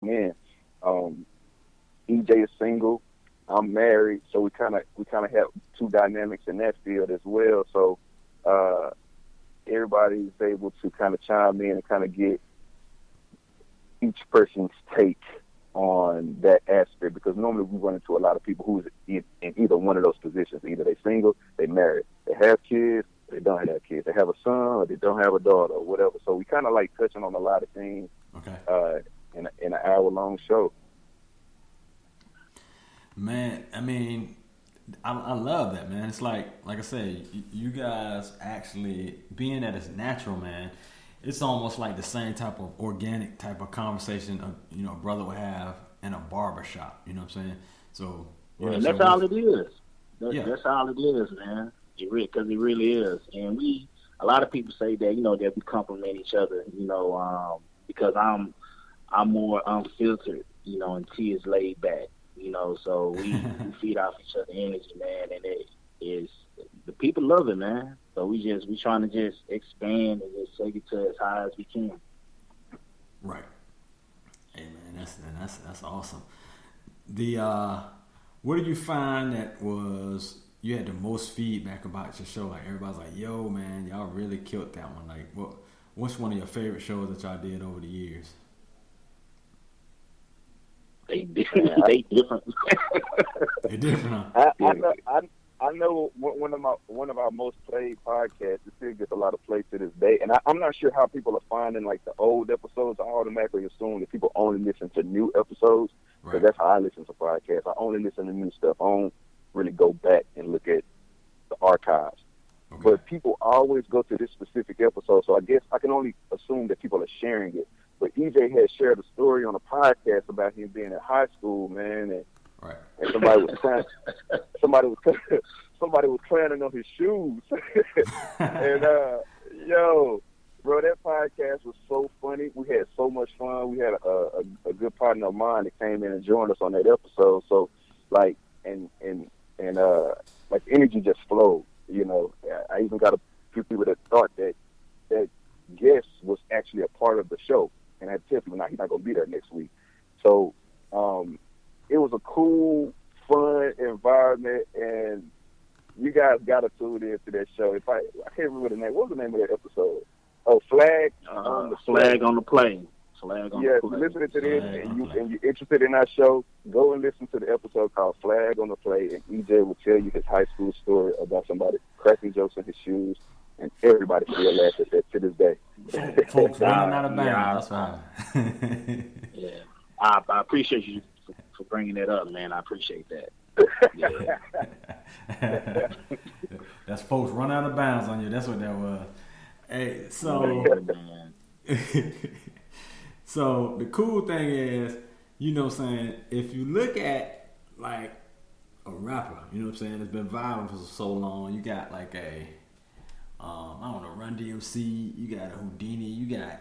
in. EJ is single. I'm married, so we kind of have two dynamics in that field as well. So everybody's able to kind of chime in and kind of get each person's take on that aspect, because normally we run into a lot of people who's in either one of those positions. Either they single, they married, they have kids, they don't have kids, they have a son or they don't have a daughter or whatever. So we kind of like touching on a lot of things in an hour-long show. Man, I mean, I love that, man. It's like I say, you guys actually, being that it's natural, man, it's almost like the same type of organic type of conversation a brother would have in a barber shop. You know what I'm saying? So and that's all it is. That's all it is, man. Because it really is. And a lot of people say that that we compliment each other. Because I'm more unfiltered, and T is laid back. So we feed off each other energy, man, and it is the people love it, man. So we trying to just expand and just take it to as high as we can. Right. Hey man, that's awesome. The what did you find that was you had the most feedback about your show? Like everybody's like, "Yo, man, y'all really killed that one." Like, what's one of your favorite shows that y'all did over the years? They different. They different, huh? I know one of our most played podcasts. It still gets a lot of play to this day, and I'm not sure how people are finding like the old episodes. I automatically assume that people only listen to new episodes, because that's how I listen to podcasts. I only listen to new stuff. I don't really go back and look at the archives. Okay. But people always go to this specific episode, so I guess I can only assume that people are sharing it. But EJ had shared a story on a podcast about him being in high school, man, and somebody was crying. somebody was clowning on his shoes. And yo, bro, that podcast was so funny. We had so much fun. We had a good partner of mine that came in and joined us on that episode. So like and like energy just flowed. I even got a few people that thought that guest was actually a part of the show. And I tell people, he's not going to be there next week. So it was a cool, fun environment, and you guys got to tune into that show. I can't remember the name. What was the name of that episode? Oh, Flag on the Flag on the Plane. Flag on the Plane. Listening to this, and you're interested in our show, go and listen to the episode called Flag on the Plane, and EJ will tell you his high school story about somebody cracking jokes in his shoes. And everybody still laughs at that to this day. Folks running out of bounds. That's fine. Yeah, I appreciate you for bringing that up, man. I appreciate that. Yeah. That's folks run out of bounds on you. That's what that was. Hey, so so the cool thing is, what I'm saying, if you look at like a rapper, what I'm saying, it's been viral for so long. You got like I don't know, Run DMC, you got Houdini, you got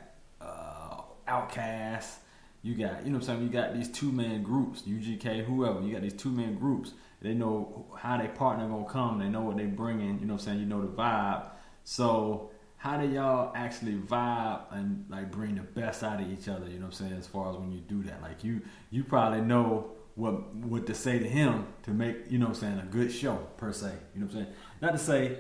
Outkast, you got, you got these two-man groups, UGK, whoever, you got these two-man groups. They know how they partner gonna come, they know what they bringing, the vibe. So how do y'all actually vibe and like bring the best out of each other, as far as when you do that? Like you probably know what to say to him to make, a good show per se, Not to say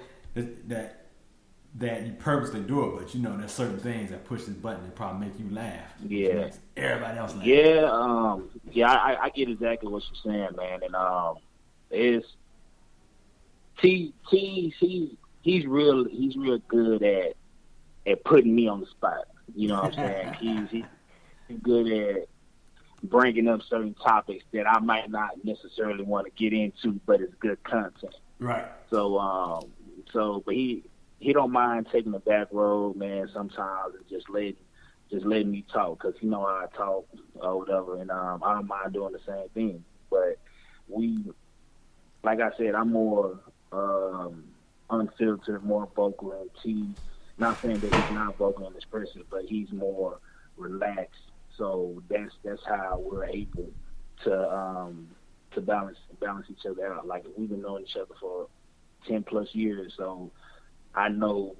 that you purposely do it, but there's certain things that push this button and probably make you laugh. Yeah. Everybody else laugh. Yeah, I get exactly what you're saying, man. And it's he's real good at putting me on the spot. You know what I'm saying? He's good at bringing up certain topics that I might not necessarily want to get into, but it's good content. Right. So but he don't mind taking the back road, man, sometimes, and just letting me talk, because how I talk or whatever, and I don't mind doing the same thing. But like I said, I'm more unfiltered, more vocal, and he's not saying that he's not vocal and expressive, but he's more relaxed. So that's how we're able to balance each other out. Like, we've been knowing each other for 10 plus years, so I know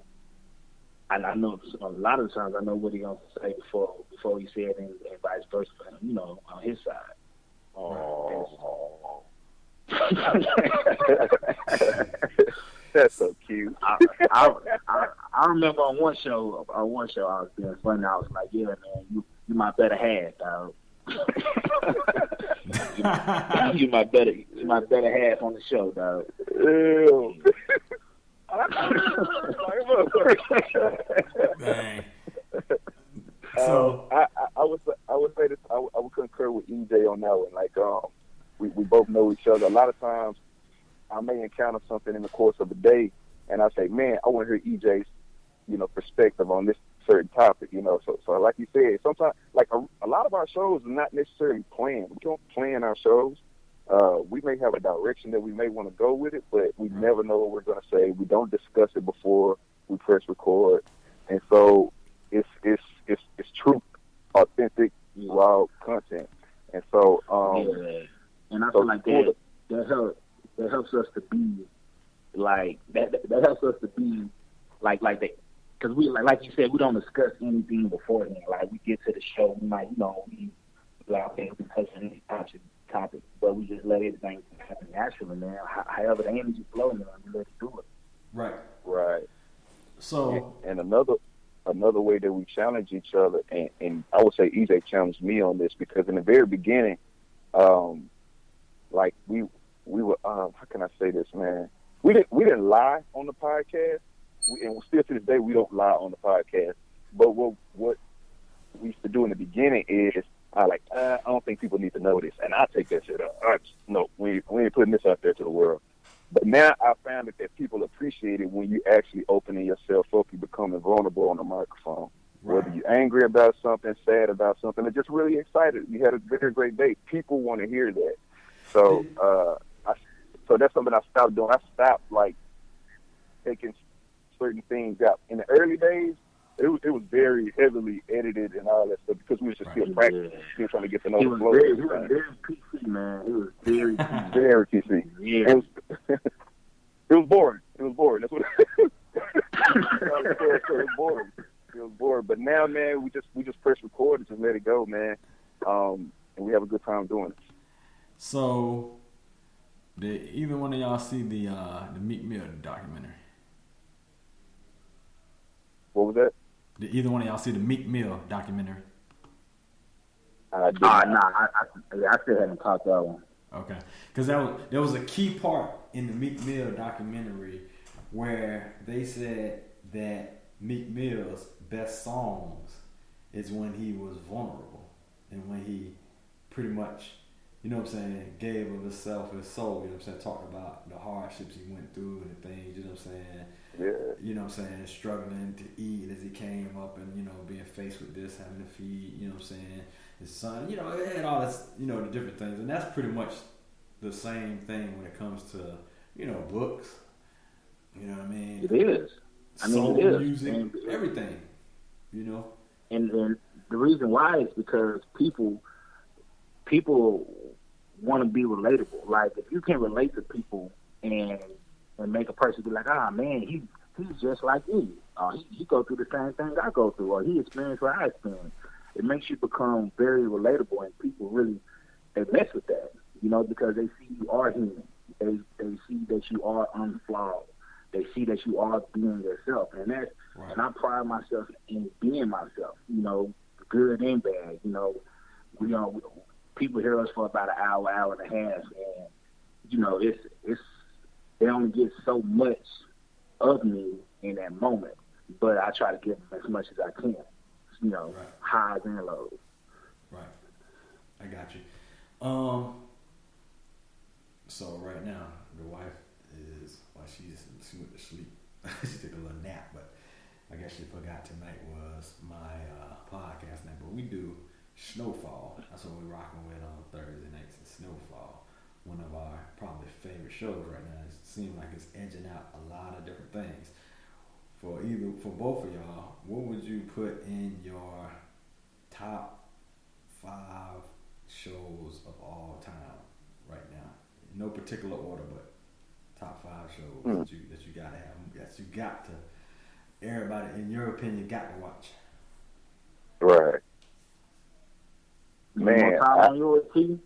I know a lot of the times I know what he gonna say before he said it, and vice versa for him, you know, on his side. Oh. That's so cute. I remember on one show I was being funny. I was like, "Yeah, man, you my better half, dog. you my better half on the show, dog." Ew. Dang. So I would say this. I would concur with EJ on that one. Like we both know each other. A lot of times I may encounter something in the course of the day, and I say, "Man, I want to hear EJ's, perspective on this certain topic." So like you said, sometimes like a lot of our shows are not necessarily planned. We don't plan our shows. We may have a direction that we may want to go with it, but we never know what we're going to say. We don't discuss it before we press record, and so it's true, authentic, raw content. And so, and I feel like that helps us to be like that helps us to be like that, because we like you said, we don't discuss anything beforehand. Like we get to the show, we might we like, okay, we touch any topic, but we just let everything happen naturally, man. However the energy flow, man, we let it do it. Right. So and another way that we challenge each other, and I would say EJ challenged me on this, because in the very beginning, like we were, how can I say this, man? We didn't lie on the podcast, and still to this day we don't lie on the podcast. But what we used to do in the beginning is I don't think people need to know this, and I take that shit up. No, we ain't putting this out there to the world. But now I found that people appreciate it when you actually opening yourself up, you becoming vulnerable on the microphone. Right. Whether you're angry about something, sad about something, or just really excited, you had a very great day. People want to hear that. So, so that's something I stopped doing. I stopped taking certain things out. In the early days, it was very heavily edited and all that stuff, because we was just still practicing, still trying to get to know the flow. He was very PC, man. He was very PC. Very PC. Yeah. It was boring. That's what it was. Boring. It was boring. But now, man, we just press record and just let it go, man. And we have a good time doing it. So, did either one of y'all see the Meek Mill documentary? What was that? Did either one of y'all see the Meek Mill documentary? I still haven't caught that one. Okay, because there was a key part in the Meek Mill documentary where they said that Meek Mill's best songs is when he was vulnerable and when he pretty much, gave of himself, his soul, talked about the hardships he went through and the things, Yeah. Struggling to eat as he came up and, being faced with this, having to feed, his son, it had all this, the different things. And that's pretty much the same thing when it comes to, books. You know what I mean? It is. Soul it is. Music, and everything, And the reason why is because people want to be relatable. Like, if you can relate to people and make a person be like, man, he's just like me. He go through the same thing I go through, or he experienced what I experienced. It makes you become very relatable, and people really, they mess with that, because they see you are human. They see that you are unflawed. They see that you are being yourself, and that's right. And I pride myself in being myself. Good and bad. People hear us for about an hour and a half, and it's they only get so much of me in that moment, but I try to give them as much as I can. Right. Highs and lows. Right. I got you. So right now, the wife she went to sleep. She took a little nap, but I guess she forgot tonight was my podcast night. But we do Snowfall. That's what we're rocking with on Thursday nights. Snowfall, one of our probably favorite shows right now. It seems like it's edging out a lot of different things. For both of y'all, what would you put in your top 5 shows of all time right now? In no particular order, but top 5 shows that you gotta have, that you got to everybody, in your opinion, got to watch. Right. Man, more time on yours, T?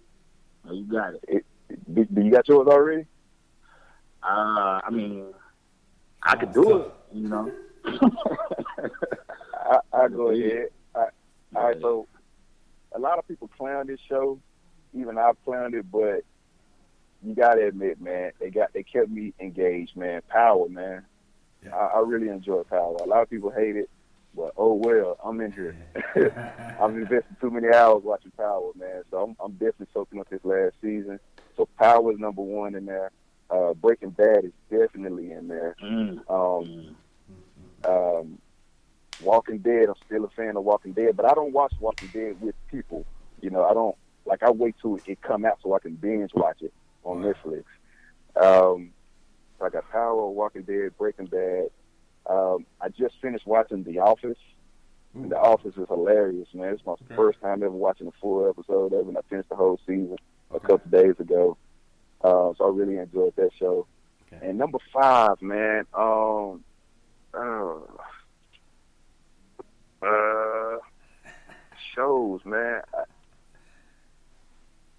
Oh, you got it. Do you got yours already? I mean, I could do it, you know. I go ahead. All right, so a lot of people clown this show. Even I've clowned it, but you gotta admit, man, they kept me engaged, man. Power, man. Yeah. I really enjoy Power. A lot of people hate it, but oh well, I'm in here. I'm investing too many hours watching Power, man. So I'm definitely soaking up this last season. So Power is number one in there. Breaking Bad is definitely in there. Walking Dead, I'm still a fan of Walking Dead, but I don't watch Walking Dead with people. You know, I don't, like, I wait till it come out so I can binge watch it on Netflix. So I got Power, Walking Dead, Breaking Bad. I just finished watching The Office. And The Office is hilarious, man. It's my first time ever watching a full episode of it, and I finished the whole season a couple days ago. So I really enjoyed that show. Okay. And number 5, man, shows, man.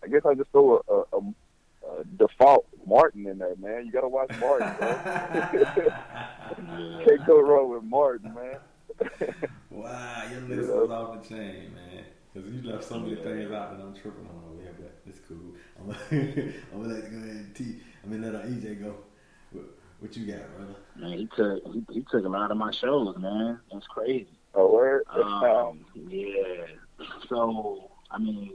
I guess I just throw a default Martin in there, man. You gotta watch Martin, bro. Can't go wrong with Martin, man. Wow, your list is off the chain, man. Because you left so many things out that I'm tripping on over here, but it's cool. I'm gonna let you go ahead and let EJ go. What you got, brother? Man, he took a lot of my shows, man. That's crazy. Oh, word? Yeah. So, I mean,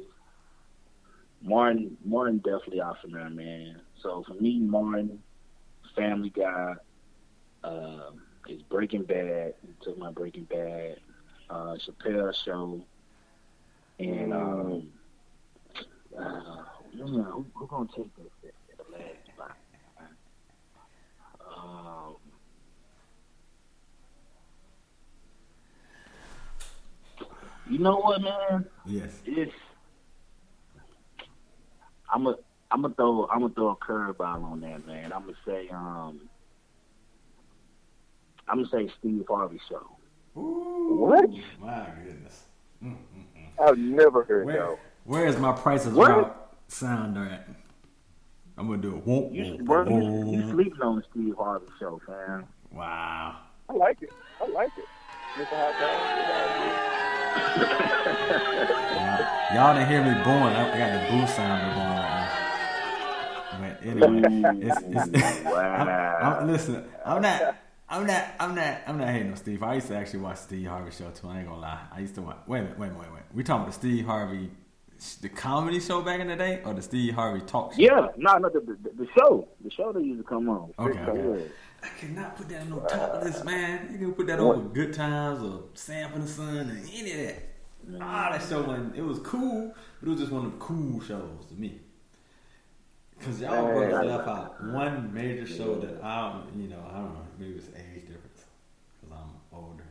Martin definitely off from there, man. So for me, Martin, Family Guy, is Breaking Bad. He took my Breaking Bad. Chappelle Show. And who gonna take the last spot? You know what, man? Yes. I'm gonna throw a curveball on that, man. I'm gonna say Steve Harvey Show. Ooh, what? My goodness. I've never heard that. Where is my Price is Right sounder at? I'm gonna do it. You sleeping on the Steve Harvey Show, fam. Wow. I like it. Mr. Hot Y'all didn't hear me booing. I got the boo sounder going right now. But anyway, wow. Listen, I'm not hating on Steve. I used to actually watch Steve Harvey Show too. I ain't gonna lie. I used to watch. Wait a minute. We talking about the Steve Harvey, the comedy show back in the day, or the Steve Harvey talk show? Yeah, no, the show. The show that used to come on. Okay. I cannot put that on top of this, man. You can put that over Good Times or Sam from the Sun or any of that. That show it was cool, but it was just one of the cool shows to me. Because y'all brothers left out one major show that I don't know, maybe it's age difference because I'm older.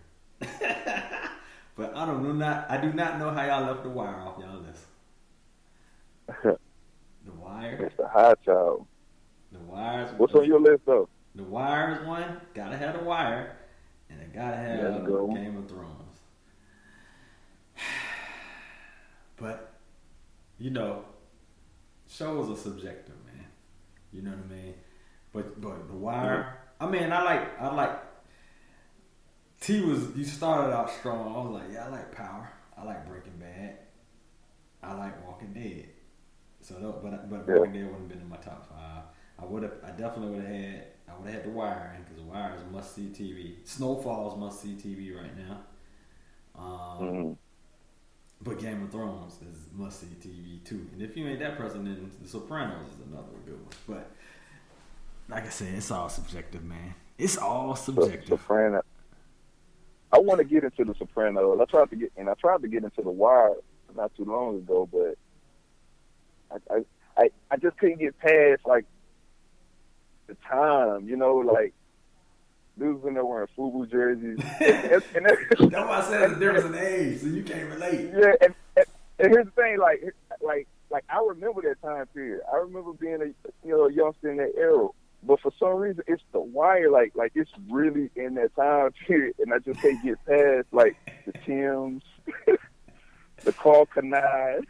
But I do not know how y'all left The Wire off y'all list. The Wire? It's the hot child. The Wire's what's on your list though? The Wire's one, gotta have The Wire, and it gotta have Game of Thrones. But, shows are subjective, man. You know what I mean? But The Wire, I like you started out strong. I was like, yeah, I like Power. I like Breaking Bad. I like Walking Dead. So, but Walking Dead wouldn't have been in my top 5. I definitely would have had The Wire in, because The Wire is must-see TV. Snowfall's must-see TV right now. But Game of Thrones is must-see TV too. And if you ain't that person, then The Sopranos is another good one. But like I said, it's all subjective, man. It's all subjective. Sopranos. I want to get into The Sopranos. I tried to get into The Wire not too long ago, but I just couldn't get past like the time, like dudes in there wearing FUBU jerseys. and that's why I said there was an age, so you can't relate. Yeah, and here's the thing, like I remember that time period. I remember being a youngster in that era, But for some reason, it's The Wire. Like it's really in that time period, and I just can't get past like the Tims, the Carl Kanai.